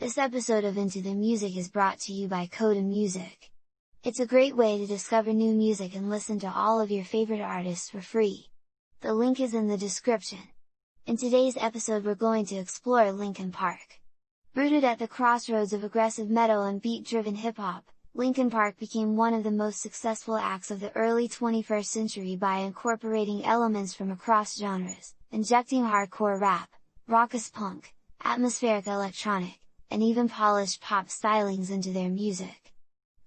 This episode of Into the Music is brought to you by Coda Music. It's a great way to discover new music and listen to all of your favorite artists for free. The link is in the description. In today's episode we're going to explore Linkin Park. Rooted at the crossroads of aggressive metal and beat-driven hip-hop, Linkin Park became one of the most successful acts of the early 21st century by incorporating elements from across genres, injecting hardcore rap, raucous punk, atmospheric electronic, and even polished pop stylings into their music.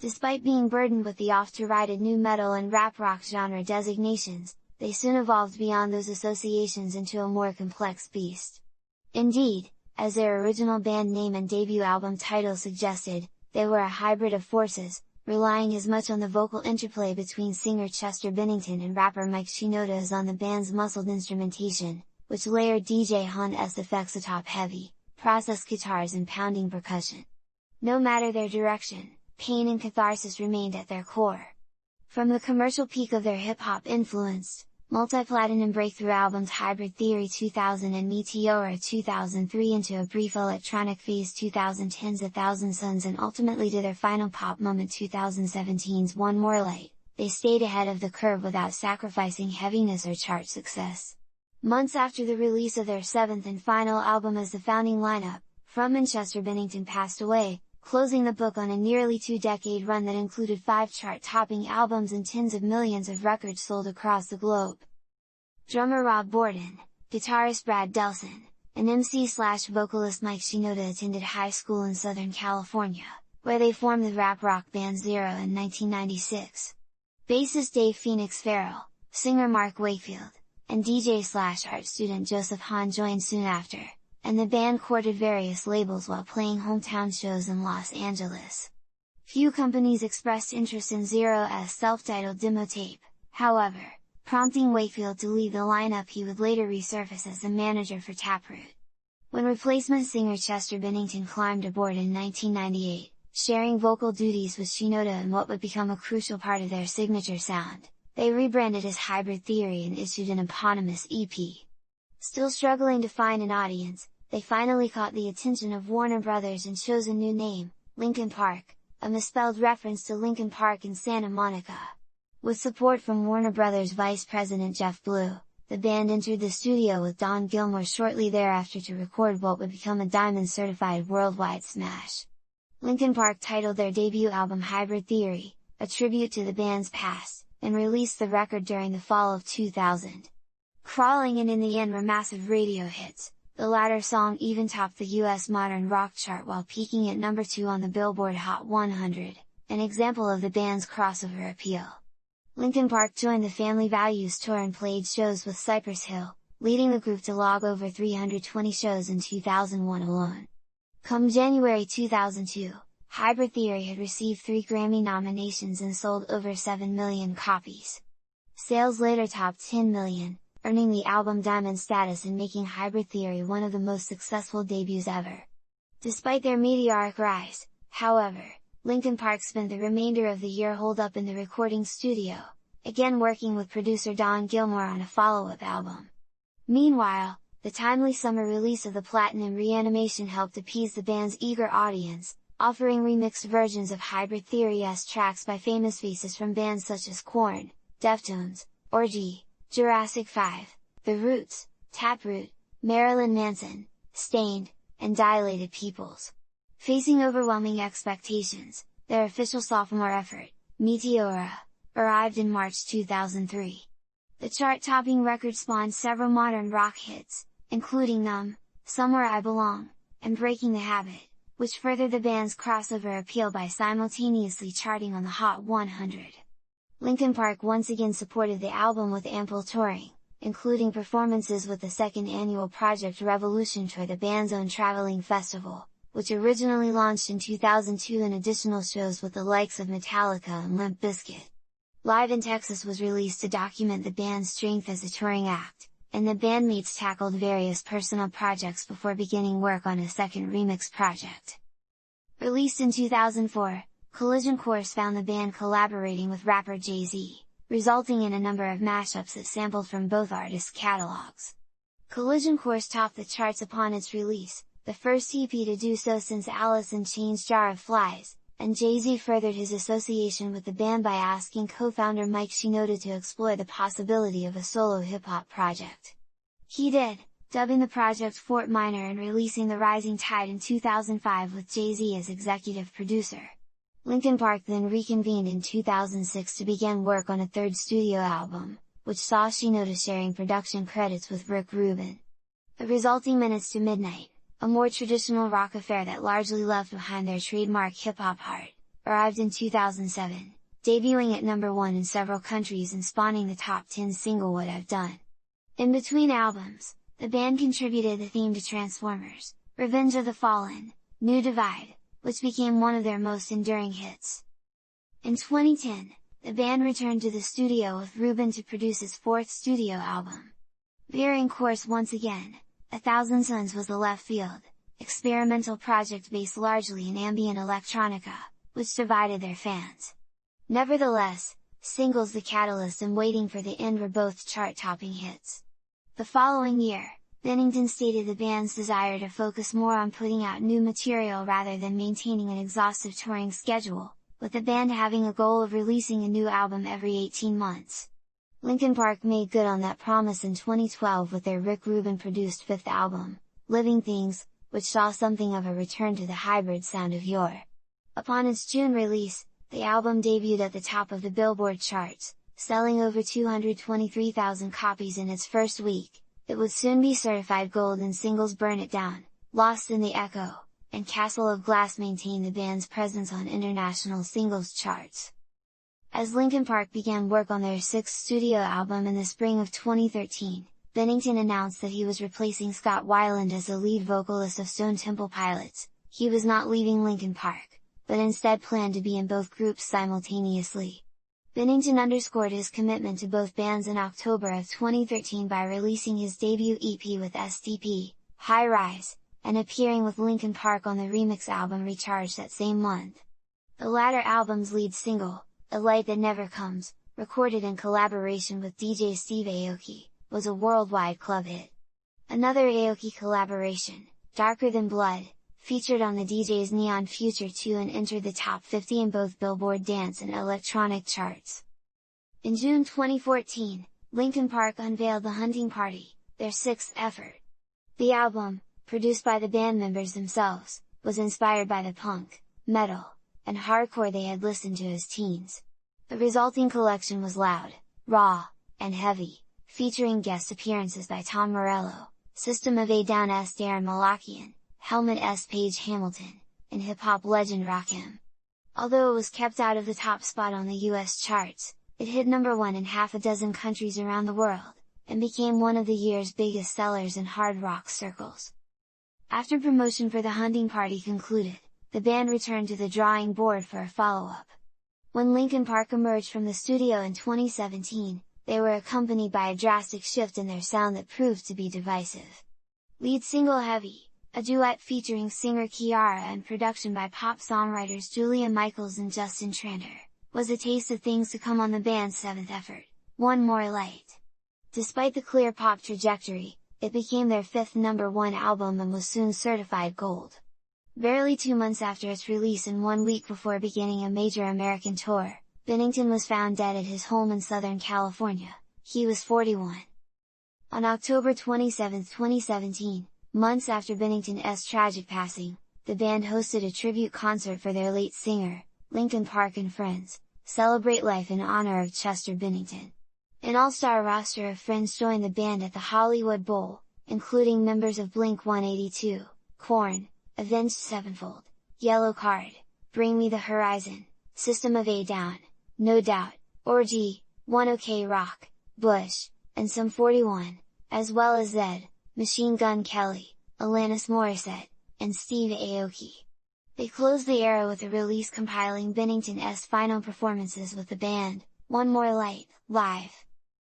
Despite being burdened with the oft-derided nu metal and rap rock genre designations, they soon evolved beyond those associations into a more complex beast. Indeed, as their original band name and debut album title suggested, they were a hybrid of forces, relying as much on the vocal interplay between singer Chester Bennington and rapper Mike Shinoda as on the band's muscled instrumentation, which layered DJ Hahn's effects atop heavy, processed guitars and pounding percussion. No matter their direction, pain and catharsis remained at their core. From the commercial peak of their hip-hop influenced, multi-platinum breakthrough albums Hybrid Theory 2000 and Meteora 2003 into a brief electronic phase 2010's 1000 Suns and ultimately to their final pop moment 2017's One More Light, they stayed ahead of the curve without sacrificing heaviness or chart success. Months after the release of their seventh and final album as the founding lineup, frontman Chester Bennington passed away, closing the book on a nearly two-decade run that included 5 chart-topping albums and tens of millions of records sold across the globe. Drummer Rob Borden, guitarist Brad Delson, and MC/vocalist Mike Shinoda attended high school in Southern California, where they formed the rap-rock band Zero in 1996. Bassist Dave Phoenix Farrell, singer Mark Wakefield, and DJ/art student Joseph Hahn joined soon after, and the band courted various labels while playing hometown shows in Los Angeles. Few companies expressed interest in Zero's self-titled demo tape, however, prompting Wakefield to leave the lineup. He would later resurface as the manager for Taproot. When replacement singer Chester Bennington climbed aboard in 1998, sharing vocal duties with Shinoda in what would become a crucial part of their signature sound, they rebranded as Hybrid Theory and issued an eponymous EP. Still struggling to find an audience, they finally caught the attention of Warner Brothers and chose a new name, Linkin Park, a misspelled reference to Linkin Park in Santa Monica. With support from Warner Brothers Vice President Jeff Blue, the band entered the studio with Don Gilmore shortly thereafter to record what would become a diamond-certified worldwide smash. Linkin Park titled their debut album Hybrid Theory, a tribute to the band's past, and released the record during the fall of 2000. Crawling and In the End were massive radio hits, the latter song even topped the US modern rock chart while peaking at number 2 on the Billboard Hot 100, an example of the band's crossover appeal. Linkin Park joined the Family Values tour and played shows with Cypress Hill, leading the group to log over 320 shows in 2001 alone. Come January 2002, Hybrid Theory had received 3 Grammy nominations and sold over 7 million copies. Sales later topped 10 million, earning the album diamond status and making Hybrid Theory one of the most successful debuts ever. Despite their meteoric rise, however, Linkin Park spent the remainder of the year holed up in the recording studio, again working with producer Don Gilmore on a follow-up album. Meanwhile, the timely summer release of the Platinum Reanimation helped appease the band's eager audience, offering remixed versions of Hybrid Theory's tracks by famous faces from bands such as Korn, Deftones, Orgy, Jurassic 5, The Roots, Taproot, Marilyn Manson, Stained, and Dilated Peoples. Facing overwhelming expectations, their official sophomore effort, Meteora, arrived in March 2003. The chart-topping record spawned several modern rock hits, including Numb, Somewhere I Belong, and Breaking the Habit, which furthered the band's crossover appeal by simultaneously charting on the Hot 100. Linkin Park once again supported the album with ample touring, including performances with the second annual Project Revolution tour, the band's own traveling festival, which originally launched in 2002, and additional shows with the likes of Metallica and Limp Bizkit. Live in Texas was released to document the band's strength as a touring act, and the bandmates tackled various personal projects before beginning work on a second remix project. Released in 2004, Collision Course found the band collaborating with rapper Jay-Z, resulting in a number of mashups that sampled from both artists' catalogs. Collision Course topped the charts upon its release, the first EP to do so since Alice in Chains' Jar of Flies, and Jay-Z furthered his association with the band by asking co-founder Mike Shinoda to explore the possibility of a solo hip-hop project. He did, dubbing the project Fort Minor and releasing The Rising Tide in 2005 with Jay-Z as executive producer. Linkin Park then reconvened in 2006 to begin work on a third studio album, which saw Shinoda sharing production credits with Rick Rubin. The resulting Minutes to Midnight, a more traditional rock affair that largely left behind their trademark hip-hop heart, arrived in 2007, debuting at number 1 in several countries and spawning the top 10 single What I've Done. In between albums, the band contributed the theme to Transformers, Revenge of the Fallen, New Divide, which became one of their most enduring hits. In 2010, the band returned to the studio with Rubin to produce its fourth studio album. Veering course once again, A Thousand Suns was the left field, experimental project based largely in ambient electronica, which divided their fans. Nevertheless, singles The Catalyst and Waiting for the End were both chart-topping hits. The following year, Bennington stated the band's desire to focus more on putting out new material rather than maintaining an exhaustive touring schedule, with the band having a goal of releasing a new album every 18 months. Linkin Park made good on that promise in 2012 with their Rick Rubin-produced fifth album, Living Things, which saw something of a return to the hybrid sound of yore. Upon its June release, the album debuted at the top of the Billboard charts, selling over 223,000 copies in its first week. It would soon be certified gold in singles Burn It Down, Lost in the Echo, and Castle of Glass maintained the band's presence on international singles charts. As Linkin Park began work on their sixth studio album in the spring of 2013, Bennington announced that he was replacing Scott Weiland as the lead vocalist of Stone Temple Pilots. He was not leaving Linkin Park, but instead planned to be in both groups simultaneously. Bennington underscored his commitment to both bands in October of 2013 by releasing his debut EP with SDP, High Rise, and appearing with Linkin Park on the remix album Recharge that same month. The latter album's lead single, A Light That Never Comes, recorded in collaboration with DJ Steve Aoki, was a worldwide club hit. Another Aoki collaboration, Darker Than Blood, featured on the DJ's Neon Future 2 and entered the top 50 in both Billboard dance and electronic charts. In June 2014, Linkin Park unveiled The Hunting Party, their sixth effort. The album, produced by the band members themselves, was inspired by the punk, metal, and hardcore they had listened to as teens. The resulting collection was loud, raw, and heavy, featuring guest appearances by Tom Morello, System of a Down's Darren Malakian, Helmet S. Page Hamilton, and hip-hop legend Rakim. Although it was kept out of the top spot on the US charts, it hit number 1 in half a dozen countries around the world, and became one of the year's biggest sellers in hard rock circles. After promotion for The Hunting Party concluded, the band returned to the drawing board for a follow-up. When Linkin Park emerged from the studio in 2017, they were accompanied by a drastic shift in their sound that proved to be divisive. Lead single Heavy, a duet featuring singer Kiara and production by pop songwriters Julia Michaels and Justin Tranter, was a taste of things to come on the band's seventh effort, One More Light. Despite the clear pop trajectory, it became their fifth number 1 album and was soon certified gold. Barely 2 months after its release and 1 week before beginning a major American tour, Bennington was found dead at his home in Southern California. He was 41. On October 27, 2017, months after Bennington's tragic passing, the band hosted a tribute concert for their late singer, Linkin Park and Friends, Celebrate Life in honor of Chester Bennington. An all-star roster of friends joined the band at the Hollywood Bowl, including members of Blink-182, Korn, Avenged Sevenfold, Yellow Card, Bring Me the Horizon, System of a Down, No Doubt, Orgy, One OK Rock, Bush, and Sum 41, as well as Zed, Machine Gun Kelly, Alanis Morissette, and Steve Aoki. They closed the era with a release compiling Bennington's final performances with the band, One More Light, Live.